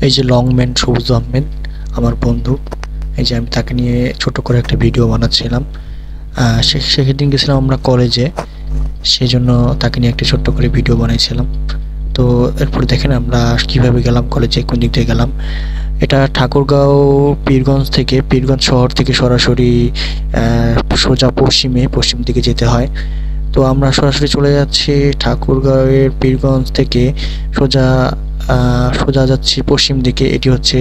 এই যে লংম্যান সবুজ আহমেদ আমার বন্ধু, এই যে আমি তাকে নিয়ে ছোট করে একটা ভিডিও বানাচ্ছিলাম। সেদিন গেছিলাম আমরা কলেজে, সেই জন্য তাকে নিয়ে একটা ছোট্ট করে ভিডিও বানাইছিলাম। তো এরপর দেখেন আমরা কিভাবে গেলাম কলেজে, কোন দিক দিয়ে গেলাম। এটা ঠাকুরগাঁও পীরগঞ্জ শহর থেকে সরাসরি সোজা পশ্চিম দিকে যেতে হয়। তো আমরা সরাসরি চলে যাচ্ছি ঠাকুরগাঁওয়ের পীরগঞ্জ থেকে সোজা যাচ্ছি পশ্চিম দিকে। এটি হচ্ছে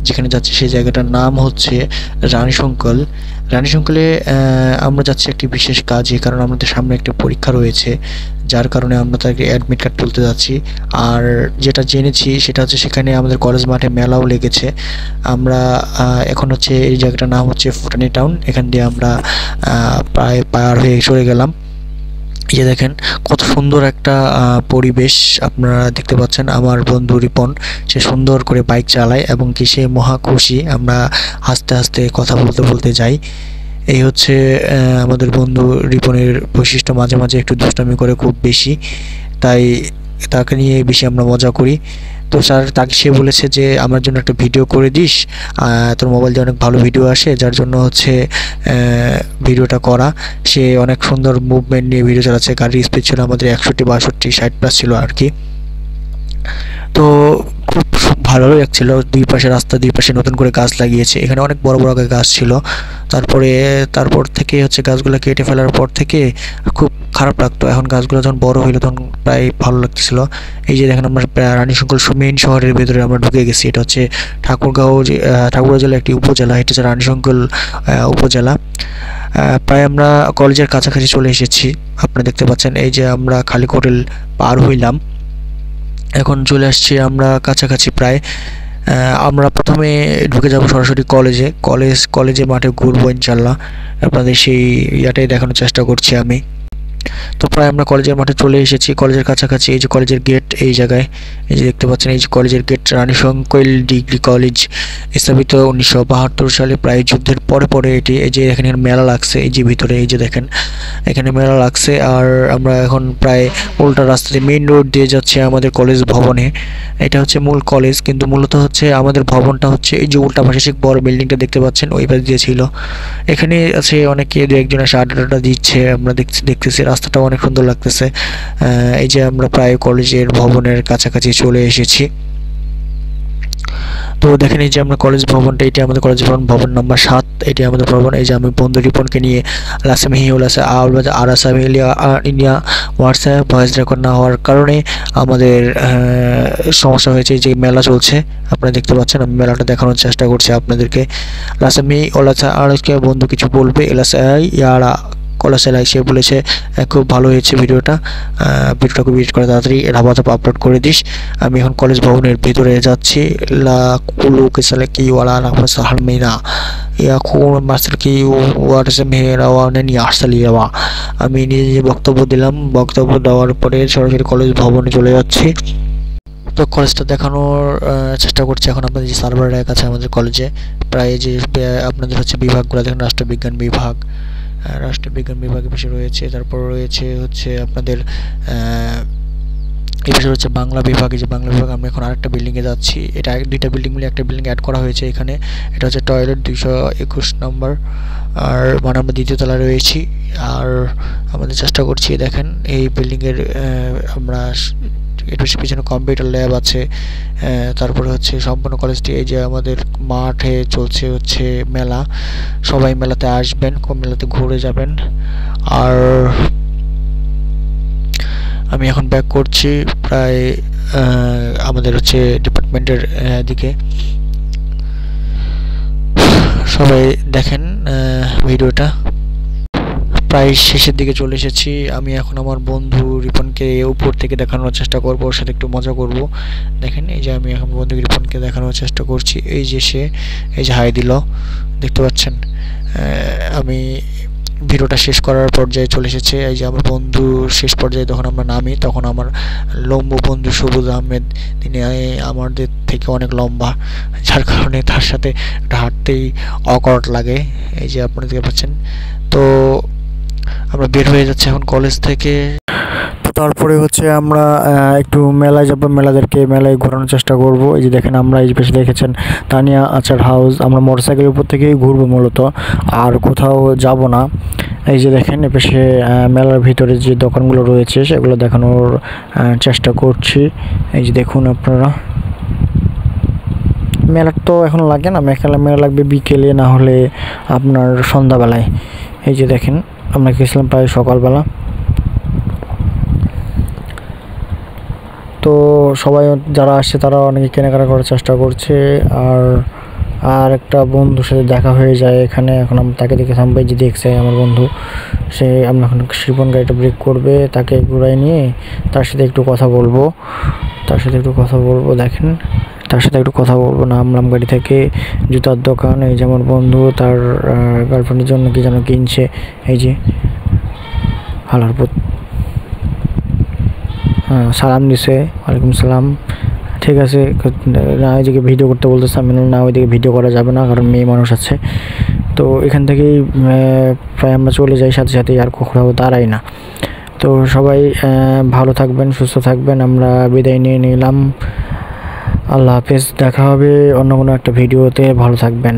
যেখানে যাচ্ছি সেই জায়গাটার নাম হচ্ছে রানীশঙ্কলে। আমরা যাচ্ছি একটি বিশেষ কাজে, কারণ আমাদের সামনে একটা পরীক্ষা রয়েছে, যার কারণে আমরা তাকে অ্যাডমিট কার্ড তুলতে যাচ্ছি। আর যেটা জেনেছি সেটা হচ্ছে সেখানে আমাদের কলেজ মাঠে মেলাও লেগেছে। আমরা এখন হচ্ছে এই জায়গাটার নাম হচ্ছে ফুটানি টাউন। এখান দিয়ে আমরা প্রায় পার হয়ে চলে গেলাম। এই যে দেখেন কত সুন্দর একটা পরিবেশ আপনারা দেখতে পাচ্ছেন। আমার বন্ধু রিপন সে সুন্দর করে বাইক চালায় এবং কি সে মহা খুশি। আমরা হাসতে হাসতে কথা বলতে যাই। এই হচ্ছে আমাদের বন্ধু রিপনের বৈশিষ্ট্য, মাঝে মাঝে একটু দুষ্টামি করে খুব বেশি, তাই তাকে নিয়ে বেশি আমরা মজা করি। তো সে বলেছে যে আমার জন্য একটা ভিডিও করে দিস, তোর মোবাইল দিয়ে অনেক ভালো ভিডিও আসে, যার জন্য হচ্ছে ভিডিওটা করা। সে অনেক সুন্দর মুভমেন্ট নিয়ে ভিডিও চালাচ্ছে। গাড়ির স্পিড ছিল আমাদের 61, 62, 60+ ছিল আর কি। তো খুব ভালো লাগছিল। দুই পাশে নতুন করে গাছ লাগিয়েছে। এখানে অনেক বড় বড় গাছ ছিল। তারপর থেকে হচ্ছে গাছগুলো কেটে ফেলার পর থেকে খুব খারাপ লাগতো। এখন গাছগুলো যখন বড় হইলো তখন প্রায় ভালো লাগতেছিল। এই যে দেখেন আমরা রানীশঙ্কল মেইন শহরের ভেতরে আমরা ঢুকে গেছি। এটা হচ্ছে ঠাকুরগাঁও জেলার একটি উপজেলা। এটা হচ্ছে রানীশঙ্কল উপজেলা। প্রায় আমরা কলেজের কাছাকাছি চলে এসেছি। আপনারা দেখতে পাচ্ছেন এই যে আমরা খালিক হোটেল পার হইলাম, এখন চলে আসছি আমরা কাছাকাছি প্রায়। আমরা প্রথমে ঢুকে যাব সরাসরি কলেজে মাঠে ঘুরবো ইনশাল্লাহ। আপনাদের সেই ইয়াটাই দেখানোর চেষ্টা করছি আমি। তো প্রায় আমরা কলেজের মাঠে চলে এসেছি, কলেজের কাছাকাছি। এই যে কলেজের গেট, এই জায়গায় এই যে দেখতে পাচ্ছেন, এই যে কলেজের গেট। রানীশঙ্কল ডিগ্রি কলেজ স্থাপিত 1972 সালে, প্রায় যুদ্ধের পরে এটি। এই যে এখানে মেলা লাগছে, এই যে ভিতরে এই যে দেখেন এখানে মেলা লাগছে। আর আমরা এখন প্রায় উল্টা রাস্তা দিয়ে মেইন রোড দিয়ে যাচ্ছি আমাদের কলেজ ভবনে। এটা হচ্ছে মূল কলেজ, কিন্তু মূলত হচ্ছে আমাদের ভবনটা হচ্ছে এই যে উল্টা পাশে সেই বড় বিল্ডিংটা দেখতে পাচ্ছেন, ওই পাশ দিয়ে ছিল। এখানে আছে অনেকে, দু একজন এসে আড্ডা দিচ্ছে, আমরা দেখতেছি। রাস্তাটা অনেক সুন্দর লাগতেছে। এই যে আমরা প্রায় কলেজের ভবনের কাছাকাছি চলে এসেছি। তো দেখেন এই যে আমরা কলেজ ভবনটা, এটি আমাদের কলেজ ভবন নাম্বার 7। এটি আমাদের ভবন। এই যে আমি বন্ধু রিপনকে নিয়ে ইন্ডিয়া হোয়াটসঅ্যাপ ভয়েস রেকর্ড না হওয়ার কারণে আমাদের সমস্যা হয়েছে। যে মেলা চলছে আপনারা দেখতে পাচ্ছেন, আমি মেলাটা দেখানোর চেষ্টা করছি আপনাদেরকে। লাসামি ওলাসা আরকে বন্ধু কিছু বলবে, এলাসাই ইয়ারা কলাসেলাই সে বলেছে খুব ভালো হয়েছে ভিডিওটা খুব এডিট করে তাড়াতাড়ি রাবাত আপলোড করে দিস। আমি এখন কলেজ ভবনের ভিতরে যাচ্ছি। লা কুলু কেসালে কি ওয়ালা রাফাস হারমিনা ইয়া কোন মাস্টার কি ওয়াটসে মেহেরা ওয়ানে নিয়ে আসলিয়া। আমি নিজে বক্তব্য দিলাম। বক্তব্য দেওয়ার পরে সরাসরি কলেজ ভবনে চলে যাচ্ছি। তো কলেজটা দেখানোর চেষ্টা করছি এখন আপনাদের। যে সার্ভার র্যাক আছে আমাদের কলেজে, প্রায় যে আপনাদের হচ্ছে বিভাগগুলো দেখেন, রাষ্ট্রবিজ্ঞান বিভাগের পাশে রয়েছে। তারপর রয়েছে হচ্ছে আপনাদের এই পাশে হচ্ছে বাংলা বিভাগ। এই যে বাংলা বিভাগ, আমরা এখন আরেকটা বিল্ডিংয়ে যাচ্ছি। এটা দুইটা বিল্ডিং মিলে একটা বিল্ডিং অ্যাড করা হয়েছে এখানে। এটা হচ্ছে টয়লেট 221 নম্বর। আর মানে আমরা দ্বিতীয় তলায় রয়েছি। আর আমাদের চেষ্টা করছি, দেখেন এই বিল্ডিংয়ের আমরা এর পিছনে কম্পিউটার ল্যাব আছে। তারপরে হচ্ছে সম্পূর্ণ কলেজটি। এই যে আমাদের মাঠে চলছে হচ্ছে মেলা, সবাই মেলাতে আসবেন, মেলাতে ঘুরে যাবেন। আর আমি এখন ব্যাক করছি প্রায় আমাদের হচ্ছে ডিপার্টমেন্টের দিকে। সবাই দেখেন ভিডিওটা, প্রায় শেষের দিকে চলে এসেছি। আমি এখন আমার বন্ধু রিপনকে উপর থেকে দেখানোর চেষ্টা করব, ওর সাথে একটু মজা করব। দেখেন এই যে আমি এখন বন্ধু রিপনকে দেখানোর চেষ্টা করছি। এই যে সে এই যে হাই দিল, দেখতে পাচ্ছেন। আমি ভিডিওটা শেষ করার পর্যায়ে চলে এসেছে। এই যে আমার বন্ধু শেষ পর্যায়ে তখন আমরা নামি, তখন আমার লম্বা বন্ধু সবুজ আহমেদ, তিনি আমাদের থেকে অনেক লম্বা, যার কারণে তার সাথে হাঁটতেই অকওয়ার্ড লাগে। এই যে আপনারা দেখতে পাচ্ছেন। তো আমরা বের হয়ে যাচ্ছি এখন কলেজ থেকে। তারপরে হচ্ছে আমরা একটু মেলায় যাব, মেলায় ঘোরানোর চেষ্টা করব। এই যে দেখেন আমরা এই পাশে দেখেছেন তানিয়া আচার হাউস, আমরা মোটরসাইকেলের উপর থেকেই ঘুরবো মূলত, আর কোথাও যাব না। এই যে দেখেন এ পাশে মেলার ভিতরে যে দোকানগুলো রয়েছে সেগুলো দেখানোর চেষ্টা করছি। এই যে দেখুন আপনারা, মেলা তো এখন লাগে না, মেলা লাগবে বিকেলে, না হলে আপনার সন্ধ্যাবেলায়। এই যে দেখেন আমরা গেছিলাম প্রায় সকালবেলা। তো সবাই যারা আসছে তারা অনেকে কেনাকাটা করার চেষ্টা করছে। আর একটা বন্ধুর সাথে দেখা হয়ে যায় এখানে, এখন আমরা তাকে দেখে থামবে, যে দেখছে আমার বন্ধু, সে আমরা এখন শিপন গাড়িটা ব্রেক করবে, তাকে ঘুরাই নিয়ে তার সাথে একটু কথা বলবো। দেখেন তার সাথে একটু কথা বলবো। নামলাম গাড়ি থেকে, জুতার দোকান, এই যে আমার বন্ধু তার গার্লফ্রেন্ডের জন্য কি যেন কিনছে। এই যে হালারপুর, সালাম দিছে, ওয়ালাইকুম সালাম। ঠিক আছে, না ওইদিকে ভিডিও করতে বলতেছে, আমি না ওইদিকে ভিডিও করা যাবে না, কারণ মেয়ে মানুষ আছে। তো এখান থেকেই প্রায় আমরা চলে যাই সাথে সাথে, আর কখনো দাঁড়াই না। তো সবাই ভালো থাকবেন, সুস্থ থাকবেন, আমরা বিদায় নিয়ে নিলাম। আল্লাহ হাফেজ, দেখা হবে অন্য কোনো একটা ভিডিওতে, ভালো থাকবেন।